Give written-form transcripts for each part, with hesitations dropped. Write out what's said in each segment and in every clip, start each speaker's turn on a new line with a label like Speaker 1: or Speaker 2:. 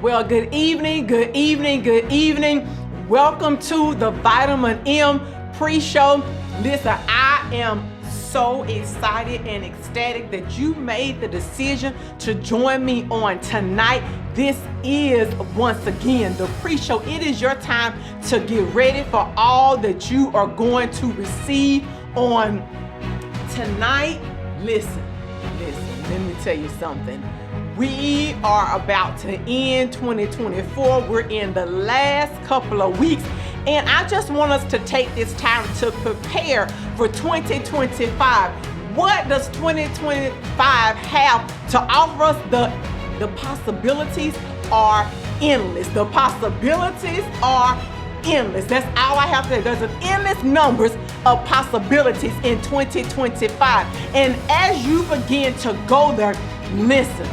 Speaker 1: Well, good evening, good evening, good evening. Welcome to the Vitamin M pre-show. Listen, I am so excited and ecstatic that you made the decision to join me on tonight. This is, once again, the pre-show. It is your time to get ready for all that you are going to receive on tonight. Listen, let me tell you something. We are about to end 2024. We're in the last couple of weeks, and I just want us to take this time to prepare for 2025. What does 2025 have to offer us? The possibilities are endless. The possibilities are endless. That's all I have to say. There's an endless numbers of possibilities in 2025. And as you begin to go there, listen.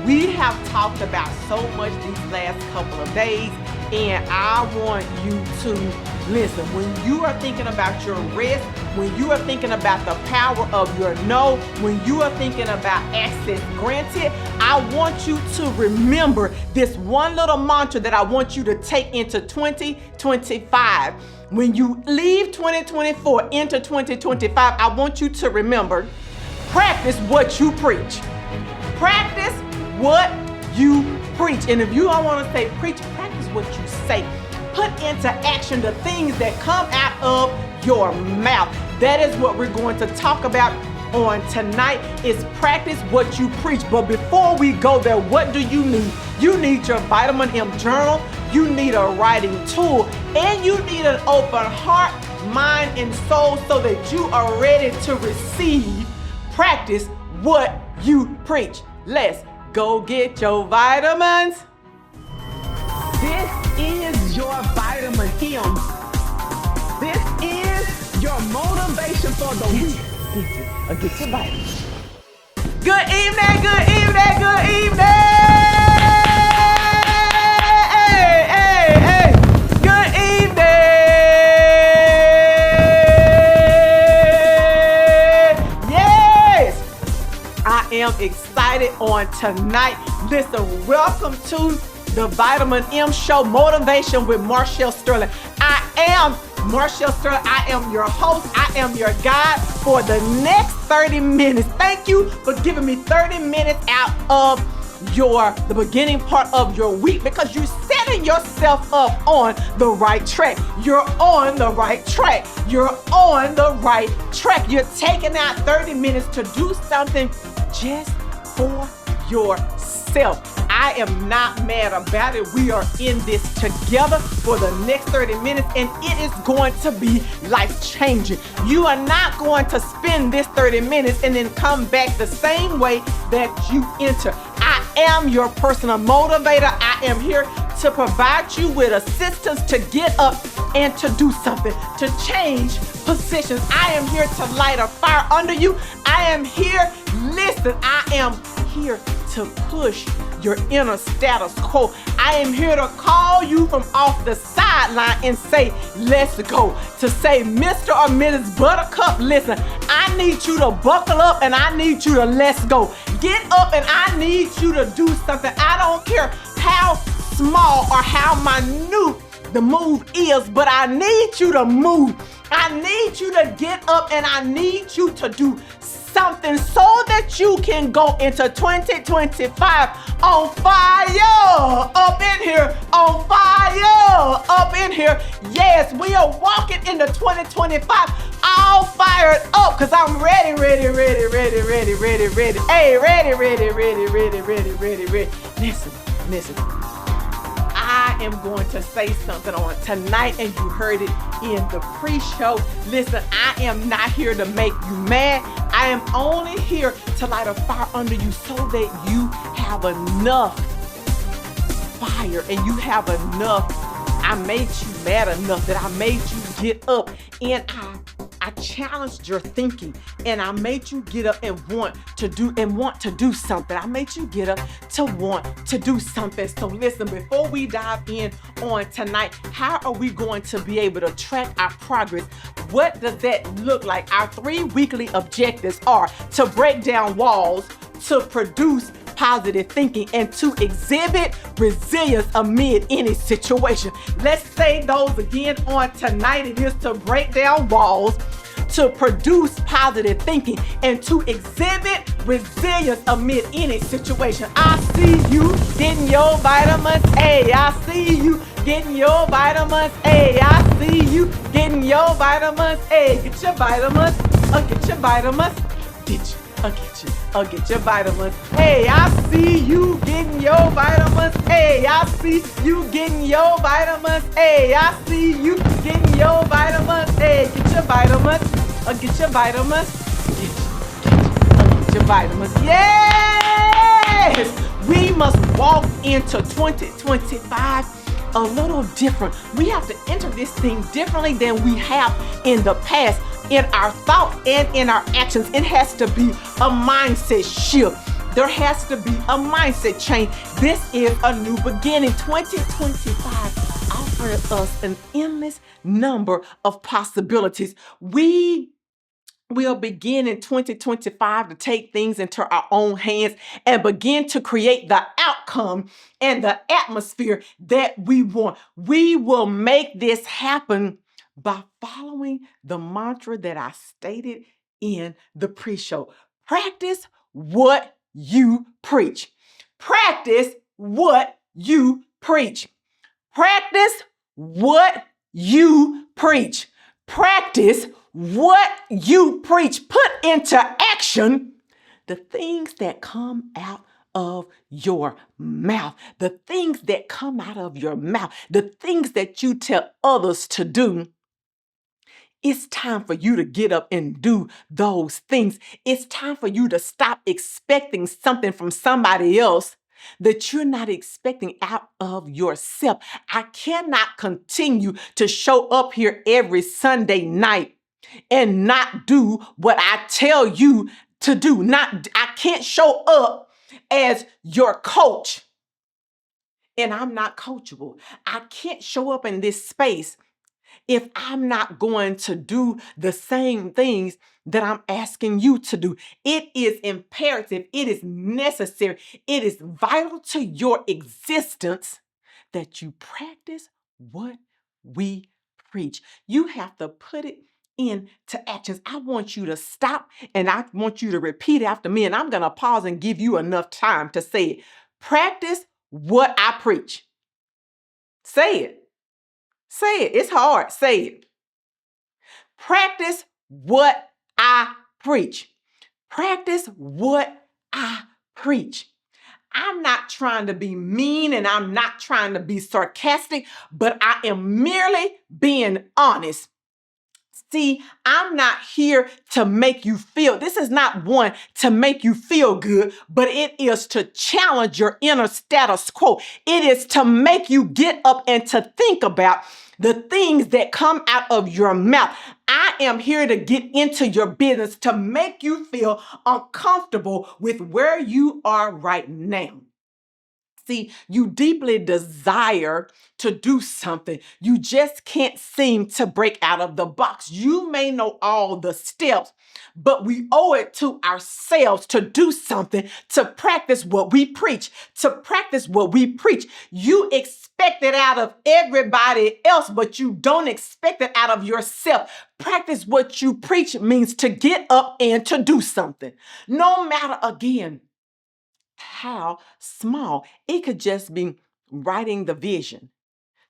Speaker 1: We have talked about so much these last couple of days, and I want you to listen. When you are thinking about your rest, when you are thinking about the power of your no, when you are thinking about access granted, I want you to remember this one little mantra that I want you to take into 2025. When you leave 2024 into 2025, I want you to remember, practice what you preach. Practice what you preach. And if you don't want to say preach, practice what you say. Put into action the things that come out of your mouth. That is what we're going to talk about on tonight, is practice what you preach. But before we go there, what do you need? You need your Vitamin M journal, you need a writing tool, and you need an open heart, mind, and soul so that you are ready to receive. Practice what you preach. Let's go get your vitamins. This is your Vitamin M. This is your motivation for the week. Get your vitamins. Good evening, good evening, good evening. Hey. Good evening. Yes, I am excited on tonight. Listen, welcome to the Vitamin M Show, Motivation with Marshall Sterling. I am Marshall Sterling. I am your host. I am your guide for the next 30 minutes. Thank you for giving me 30 minutes out of the beginning part of your week, because you're setting yourself up on the right track. You're on the right track. You're on the right track. You're taking out 30 minutes to do something just for yourself. I am not mad about it. We are in this together for the next 30 minutes, and it is going to be life-changing. You are not going to spend this 30 minutes and then come back the same way that you enter. I am your personal motivator. I am here to provide you with assistance to get up and to do something, to change positions. I am here to light a fire under you. I am here, listen, I am here to push your inner status quo. I am here to call you from off the sideline and say, let's go. To say, Mr. or Mrs. Buttercup, listen, I need you to buckle up and I need you to let's go. Get up and I need you to do something. I don't care how small or how minute the move is, but I need you to move. I need you to get up and I need you to do something so that you can go into 2025 on fire up in here, on fire up in here. Yes, we are walking into 2025 all fired up, because I'm ready. Hey, ready. Listen. I am going to say something on tonight, and you heard it in the pre-show. Listen, I am not here to make you mad. I am only here to light a fire under you so that you have enough fire and you have enough. I made you mad enough that I made you get up, and I challenged your thinking, and I made you get up and want to do something. I made you get up to want to do something. So listen, before we dive in on tonight, how are we going to be able to track our progress? What does that look like? Our 3 weekly objectives are to break down walls, to produce positive thinking and to exhibit resilience amid any situation. Let's say those again on tonight. It is to break down walls, to produce positive thinking, and to exhibit resilience amid any situation. I see you getting your vitamins A. I see you getting your vitamins A. I see you getting your vitamins A. Get your vitamins. Get your vitamins. Get your vitamins. Hey, I see you getting your vitamins. Hey, I see you getting your vitamins. Hey, I see you getting your vitamins. Hey, get your vitamins. Get your vitamins. Get your vitamins. Yes! We must walk into 2025 a little different. We have to enter this thing differently than we have in the past. In our thoughts and in our actions, it has to be a mindset shift. There has to be a mindset change. This is a new beginning. 2025 offers us an endless number of possibilities. We will begin in 2025 to take things into our own hands and begin to create the outcome and the atmosphere that we want. We will make this happen by following the mantra that I stated in the pre-show. Practice what you preach. Practice what you preach. Practice what you preach. Practice what you preach. Put into action the things that come out of your mouth. The things that come out of your mouth. The things that you tell others to do. It's time for you to get up and do those things. It's time for you to stop expecting something from somebody else that you're not expecting out of yourself. I cannot continue to show up here every Sunday night and not do what I tell you to do. I can't show up as your coach and I'm not coachable. I can't show up in this space if I'm not going to do the same things that I'm asking you to do. It is imperative. It is necessary. It is vital to your existence that you practice what we preach. You have to put it into actions. I want you to stop and I want you to repeat after me, and I'm going to pause and give you enough time to say it. Practice what I preach. Say it. Say it. It's hard. Say it. Practice what I preach. Practice what I preach. I'm not trying to be mean and I'm not trying to be sarcastic, but I am merely being honest. See, I'm not here to make you feel, this is not one to make you feel good, but it is to challenge your inner status quo. It is to make you get up and to think about the things that come out of your mouth. I am here to get into your business to make you feel uncomfortable with where you are right now. See, you deeply desire to do something. You just can't seem to break out of the box. You may know all the steps, but we owe it to ourselves to do something, to practice what we preach, to practice what we preach. You expect it out of everybody else, but you don't expect it out of yourself. Practice what you preach means to get up and to do something. No matter, again, how small. It could just be writing the vision.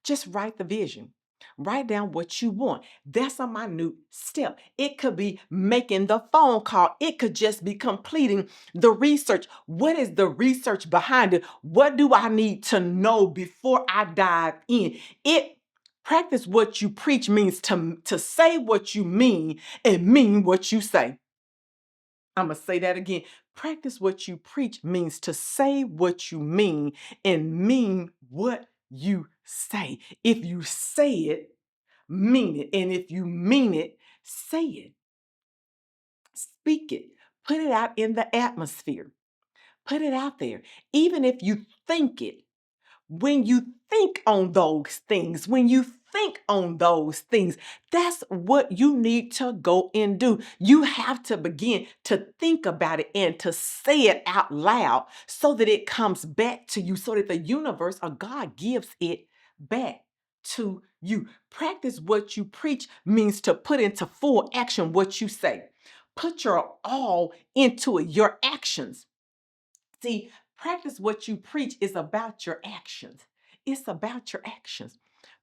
Speaker 1: Just write the vision. Write down what you want. That's a minute step. It could be making the phone call. It could just be completing the research. What is the research behind it? What do I need to know before I dive in? Practice what you preach means to say what you mean and mean what you say. I'm going to say that again. Practice what you preach means to say what you mean and mean what you say. If you say it, mean it. And if you mean it, say it. Speak it. Put it out in the atmosphere. Put it out there. Even if you think it, when you think on those things, when you think on those things. That's what you need to go and do. You have to begin to think about it and to say it out loud so that it comes back to you, so that the universe or God gives it back to you. Practice what you preach means to put into full action what you say. Put your all into it, your actions. See, practice what you preach is about your actions. It's about your actions.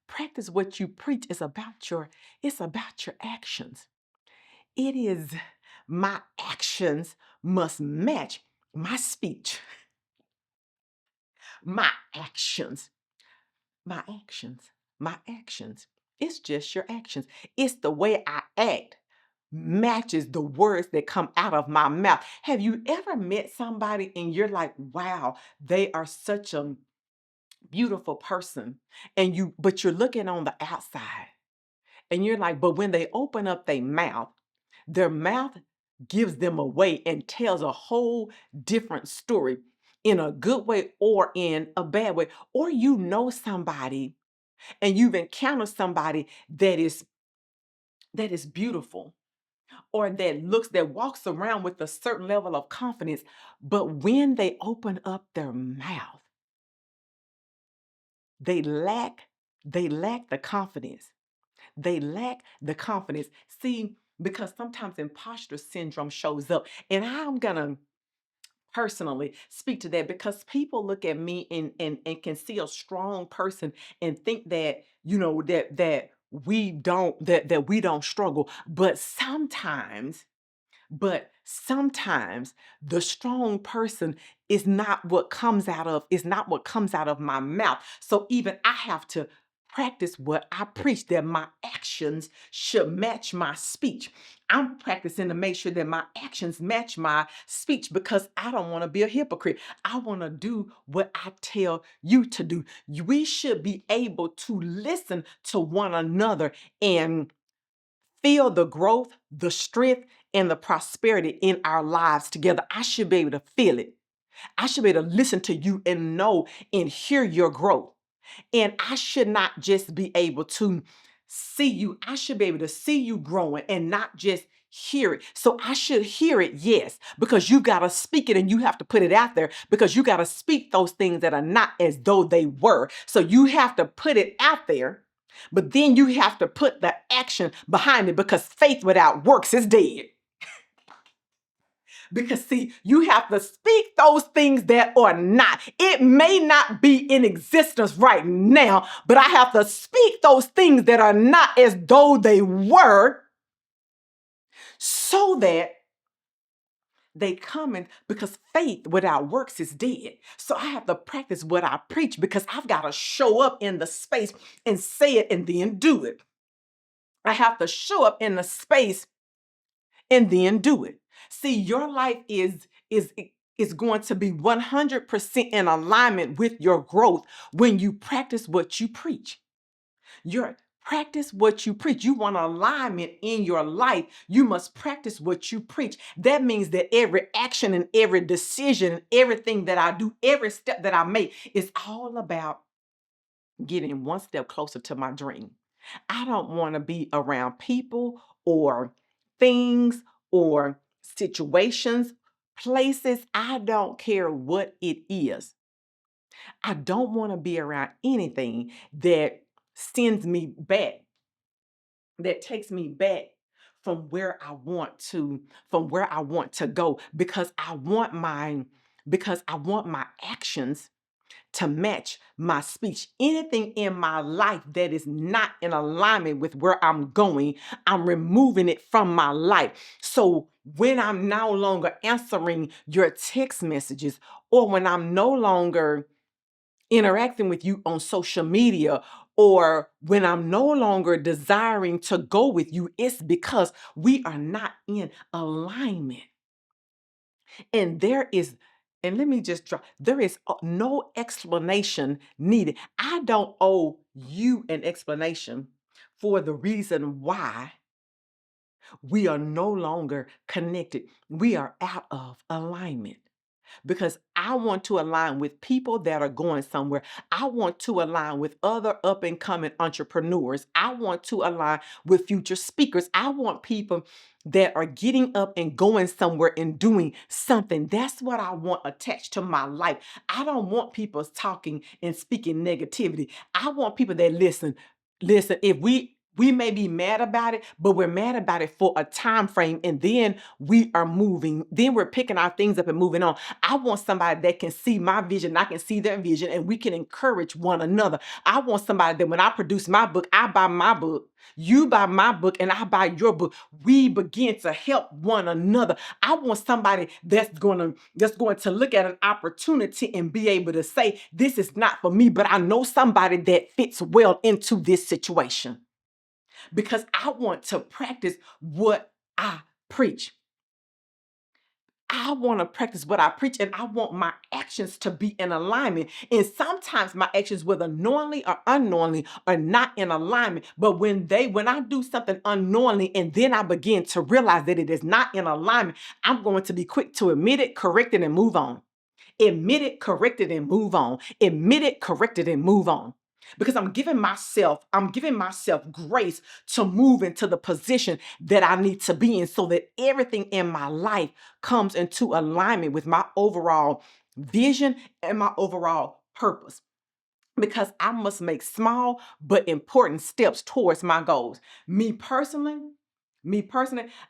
Speaker 1: Practice what you preach is it's about your actions. It is my actions must match my speech. My actions. My actions. My actions. It's just your actions. It's the way I act matches the words that come out of my mouth. Have you ever met somebody and you're like, wow, they are such a beautiful person, but you're looking on the outside and you're like, but when they open up their mouth gives them away and tells a whole different story, in a good way or in a bad way. Or you know somebody and you've encountered somebody that is beautiful, or that walks around with a certain level of confidence, but when they open up their mouth, they lack the confidence. They lack the confidence. See, because sometimes imposter syndrome shows up, and I'm gonna personally speak to that because people look at me and can see a strong person and think that, that we don't struggle. But sometimes the strong person is not what comes out of my mouth. So even I have to practice what I preach, that my actions should match my speech. I'm practicing to make sure that my actions match my speech because I don't want to be a hypocrite. I want to do what I tell you to do. We should be able to listen to one another and feel the growth, the strength, and the prosperity in our lives together. I should be able to feel it. I should be able to listen to you and know and hear your growth. And I should not just be able to see you. I should be able to see you growing and not just hear it. So I should hear it, yes, because you got to speak it and you have to put it out there because you got to speak those things that are not as though they were. So you have to put it out there, but then you have to put the action behind it because faith without works is dead. Because see, you have to speak those things that are not. It may not be in existence right now, but I have to speak those things that are not as though they were so that they come in, because faith without works is dead. So I have to practice what I preach because I've got to show up in the space and say it and then do it. I have to show up in the space and then do it. See, your life is going to be 100% in alignment with your growth when you practice what you preach. Your practice what you preach. You want alignment in your life. You must practice what you preach. That means that every action and every decision, everything that I do, every step that I make is all about getting one step closer to my dream. I don't want to be around people or things or situations, places. I don't care what it is. I don't want to be around anything that sends me back, that takes me back from where I want to go because I want my actions to match my speech. Anything in my life that is not in alignment with where I'm going, I'm removing it from my life. So when I'm no longer answering your text messages, or when I'm no longer interacting with you on social media, or when I'm no longer desiring to go with you, it's because we are not in alignment. And let me just drop, there is no explanation needed. I don't owe you an explanation for the reason why we are no longer connected. We are out of alignment. because I want to align with people that are going somewhere. I want to align with other up and coming entrepreneurs. I want to align with future speakers. I want people that are getting up and going somewhere and doing something. That's what I want attached to my life. I don't want people talking and speaking negativity. I want people that listen, if we may be mad about it, but we're mad about it for a time frame, and then we are moving. Then we're picking our things up and moving on. I want somebody that can see my vision, I can see their vision, and we can encourage one another. I want somebody that when I produce my book, I buy my book, you buy my book, and I buy your book. We begin to help one another. I want somebody that's going to look at an opportunity and be able to say, this is not for me, but I know somebody that fits well into this situation, because I want to practice what I preach. I want to practice what I preach, and I want my actions to be in alignment. And sometimes my actions, whether knowingly or unknowingly, are not in alignment. But when I do something unknowingly and then I begin to realize that it is not in alignment, I'm going to be quick to admit it, correct it, and move on. Admit it, correct it, and move on. Admit it, correct it, and move on. Because I'm giving myself grace to move into the position that I need to be in, so that everything in my life comes into alignment with my overall vision and my overall purpose, because I must make small but important steps towards my goals. Me personally,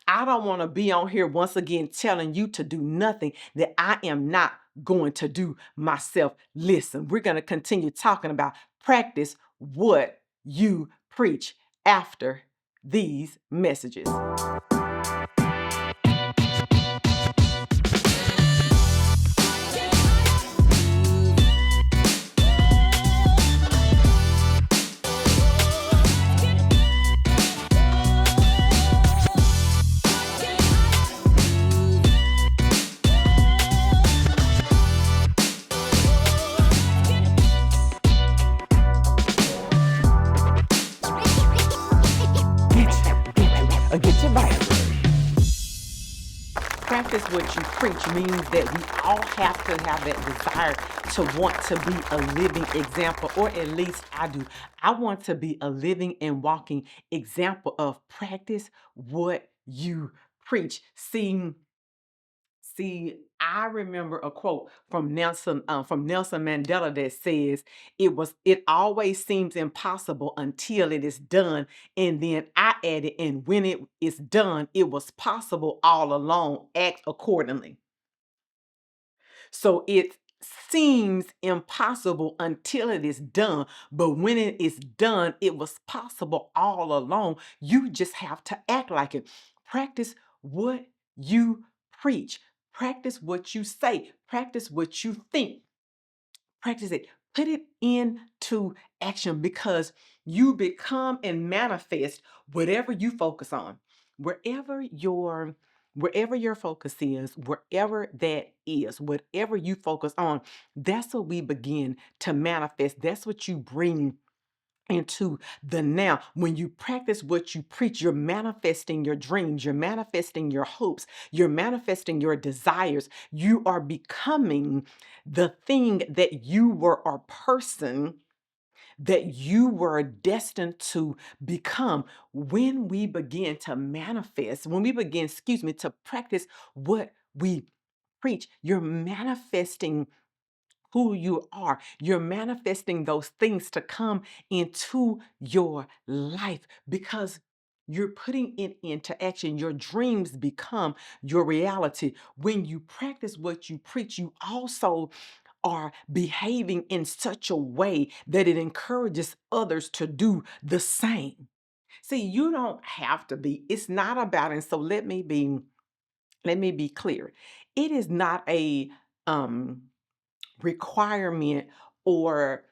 Speaker 1: I don't want to be on here once again telling you to do nothing that I am not going to do myself. Listen, we're going to continue talking about practice what you preach after these messages. Get your Bible. Practice what you preach means that we all have to have that desire to want to be a living example, or at least I do. I want to be a living and walking example of practice what you preach. I remember a quote from Nelson Mandela that says, "It always seems impossible until it is done." And then I added, "And when it is done, it was possible all along. Act accordingly." So it seems impossible until it is done, but when it is done, it was possible all along. You just have to act like it. Practice what you preach. Practice what you say. Practice what you think. Practice it. Put it into action, because you become and manifest whatever you focus on. Wherever your wherever your focus is, wherever that is, whatever you focus on, that's what we begin to manifest. That's what you bring into the now. When you practice what you preach, you're manifesting your dreams, you're manifesting your hopes, you're manifesting your desires. You are becoming the thing that you were, or person that you were destined to become. When we begin to manifest, when we begin, to practice what we preach, you're manifesting who you are. You're manifesting those things to come into your life, because you're putting it into action. Your dreams become your reality. When you practice what you preach, you also are behaving in such a way that it encourages others to do the same. See, you don't have to be, it's not about, and so let me be clear. It is not a requirement or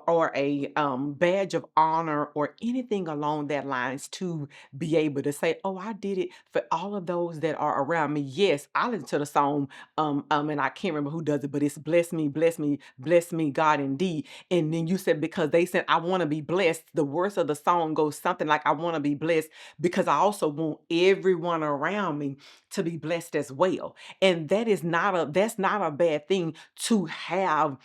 Speaker 1: or a badge of honor or anything along that lines to be able to say, "Oh, I did it for all of those that are around me." Yes, I listen to the song, and I can't remember who does it, but it's "Bless me, bless me, bless me, God indeed." And then you said because they said, "I want to be blessed." The words of the song goes something like, "I want to be blessed because I also want everyone around me to be blessed as well." And that's not a bad thing to have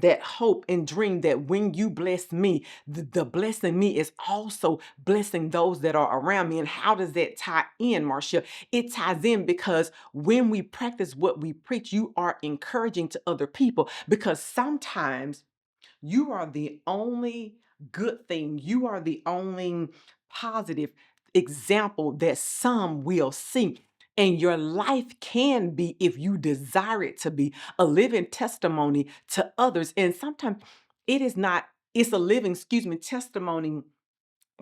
Speaker 1: that hope and dream that when you bless me, the blessing me is also blessing those that are around me. And how does that tie in, Marcia? It ties in because when we practice what we preach, you are encouraging to other people because sometimes you are the only good thing. You are the only positive example that some will see. And your life can be, if you desire it to be, a living testimony to others. And sometimes it is not, it's a living, testimony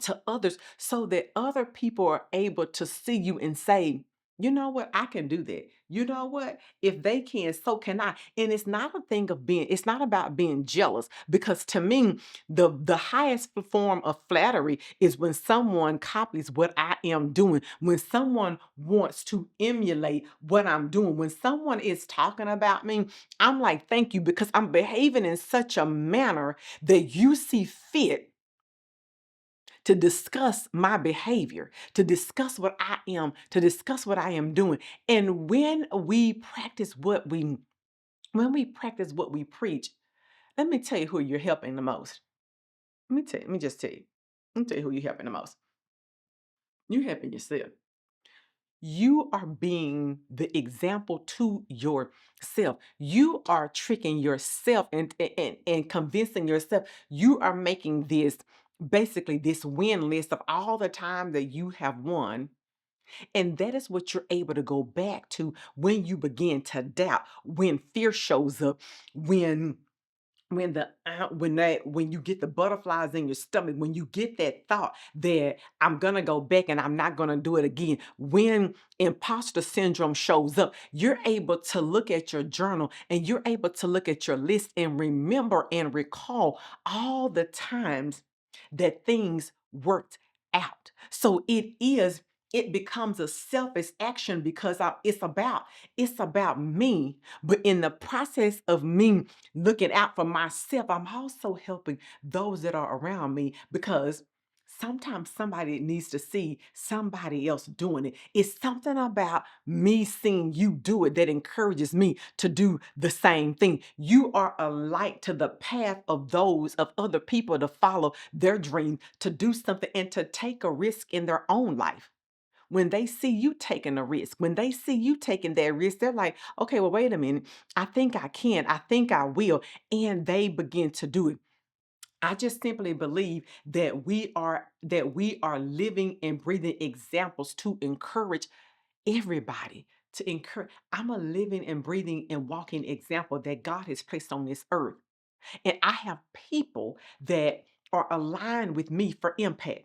Speaker 1: to others so that other people are able to see you and say, "You know what? I can do that. You know what? If they can, so can I." And it's not a thing of being, it's not about being jealous because to me, the highest form of flattery is when someone copies what I am doing, when someone wants to emulate what I'm doing, when someone is talking about me, I'm like, "Thank you," because I'm behaving in such a manner that you see fit to discuss my behavior, to discuss what I am, to discuss what I am doing. And when we practice what we preach, let me tell you who you're helping the most. Let me just tell you. Let me tell you who you're helping the most. You're helping yourself. You are being the example to yourself. You are tricking yourself and convincing yourself. You are making this basically this win list of all the time that you have won. And that is what you're able to go back to when you begin to doubt, when fear shows up, when when you get the butterflies in your stomach, when you get that thought that I'm gonna go back and I'm not gonna do it again, when imposter syndrome shows up, you're able to look at your journal and you're able to look at your list and remember and recall all the times that things worked out. So it becomes a selfish action because it's about me, but in the process of me looking out for myself, I'm also helping those that are around me because sometimes somebody needs to see somebody else doing it. It's something about me seeing you do it that encourages me to do the same thing. You are a light to the path of those of other people to follow their dream, to do something and to take a risk in their own life. When they see you taking a risk, when they see you taking that risk, they're like, "Okay, well, wait a minute. I think I can. I think I will." And they begin to do it. I just simply believe that we are living and breathing examples to encourage everybody. To encourage, I'm a living and breathing and walking example that God has placed on this earth. And I have people that are aligned with me for impact.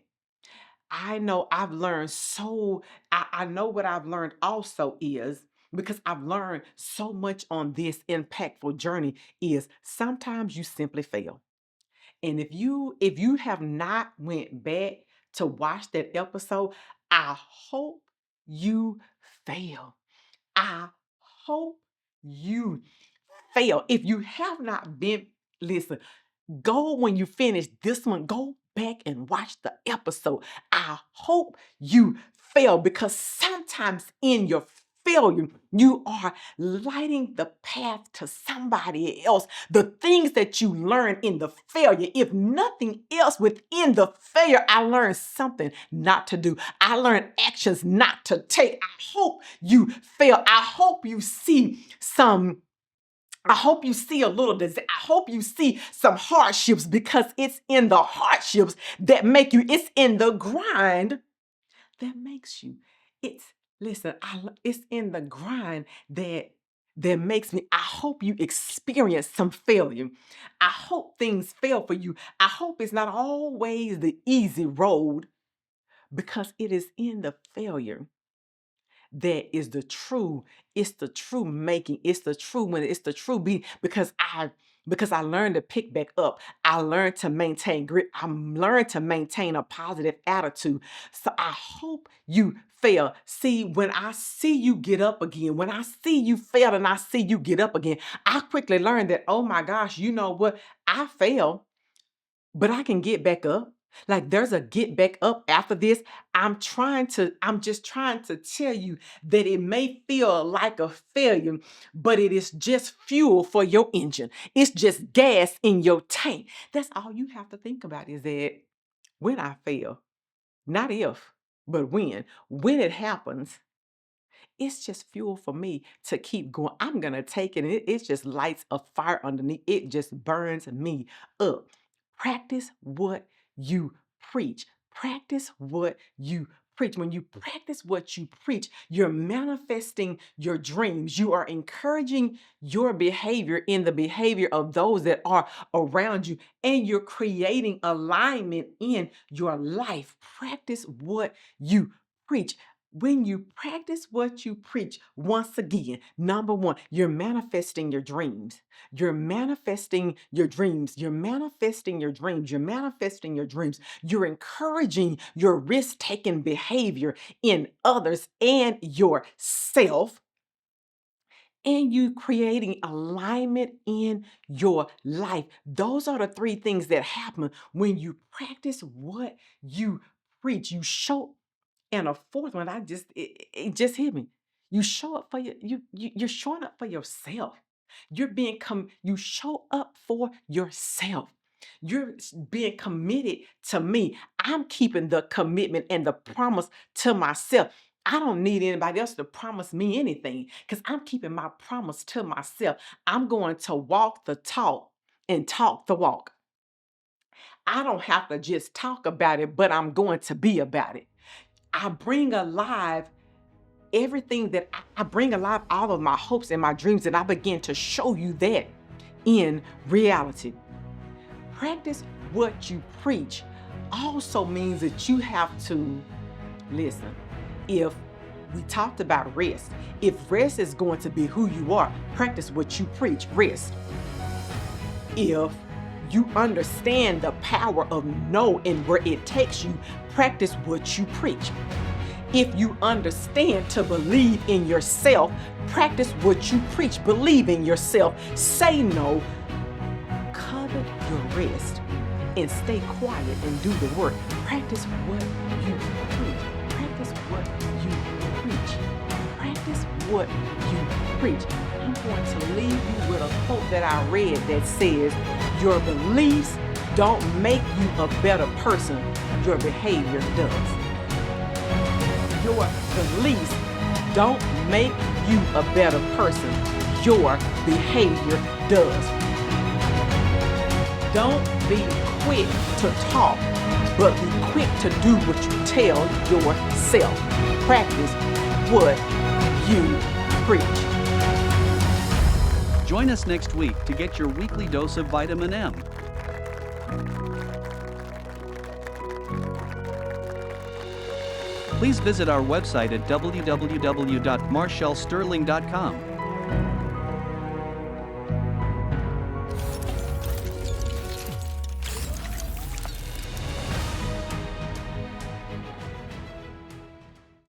Speaker 1: I know I've learned so, I know what I've learned also is because I've learned so much on this impactful journey is sometimes you simply fail. And if you have not went back to watch that episode, I hope you fail. I hope you fail. If you have not been, listen, go when you finish this one, go back and watch the episode. I hope you fail because sometimes in your failure, you are lighting the path to somebody else. The things that you learn in the failure, if nothing else within the failure, I learned something not to do. I learned actions not to take. I hope you fail. I hope you see a little I hope you see some hardships because it's in the hardships that make you, it's in the grind that makes you. It's listen, it's in the grind that makes me. I hope you experience some failure. I hope things fail for you. I hope it's not always the easy road because it is in the failure that is it's the true making, it's the true when it's the true being because I because I learned to pick back up. I learned to maintain grit. I learned to maintain a positive attitude. So I hope you fail. See, when I see you get up again, when I see you fail and I see you get up again, I quickly learned that, oh my gosh, you know what? I fail, but I can get back up. Like there's a get back up after this. I'm just trying to tell you that it may feel like a failure, but it is just fuel for your engine. It's just gas in your tank. That's all you have to think about is that when I fail, not if, but when. When it happens, it's just fuel for me to keep going. I'm going to take it, and it just lights a fire underneath. It just burns me up. Practice what you preach. Practice what you preach. When you practice what you preach, you're manifesting your dreams. You are encouraging your behavior in the behavior of those that are around you, and you're creating alignment in your life. Practice what you preach. When you practice what you preach, once again, number one, you're manifesting your dreams. You're manifesting your dreams. You're manifesting your dreams. You're manifesting your dreams. You're encouraging your risk-taking behavior in others and yourself. And you creating alignment in your life. Those are the three things that happen when you practice what you preach. You show. And a fourth one, it just hit me. You show up for you're showing up for yourself. You show up for yourself. You're being committed to me. I'm keeping the commitment and the promise to myself. I don't need anybody else to promise me anything because I'm keeping my promise to myself. I'm going to walk the talk and talk the walk. I don't have to just talk about it, but I'm going to be about it. I bring alive everything that I bring alive, all of my hopes and my dreams, and I begin to show you that in reality. Practice what you preach also means that you have to listen. If we talked about rest, if rest is going to be who you are, practice what you preach, rest. If you understand the power of no and where it takes you, practice what you preach. If you understand to believe in yourself, practice what you preach. Believe in yourself. Say no. Covet your rest and stay quiet and do the work. Practice what you preach. Practice what you preach. Practice what you preach. I'm going to leave you with a quote that I read that says, your beliefs don't make you a better person. Your behavior does. Your beliefs don't make you a better person. Your behavior does. Don't be quick to talk, but be quick to do what you tell yourself. Practice what you preach.
Speaker 2: Join us next week to get your weekly dose of vitamin M. Please visit our website at www.marshallsterling.com